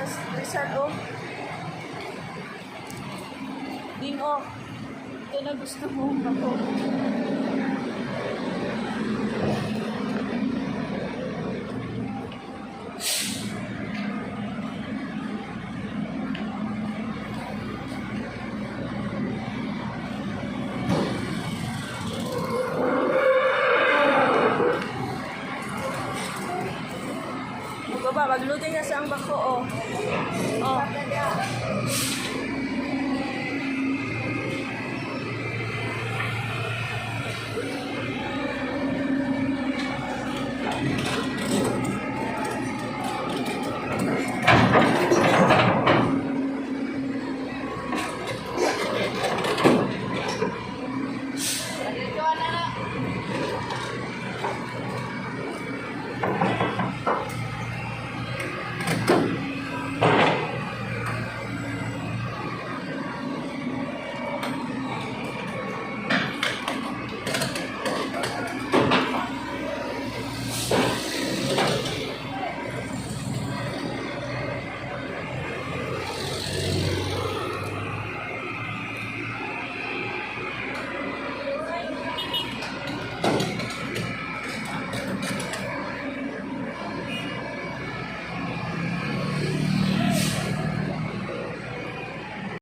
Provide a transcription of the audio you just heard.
sa resort, oh. Ding, oh. Ito na gusto mo. Ako. Magbaba, magluto niya sa ang bako, oh. Oh.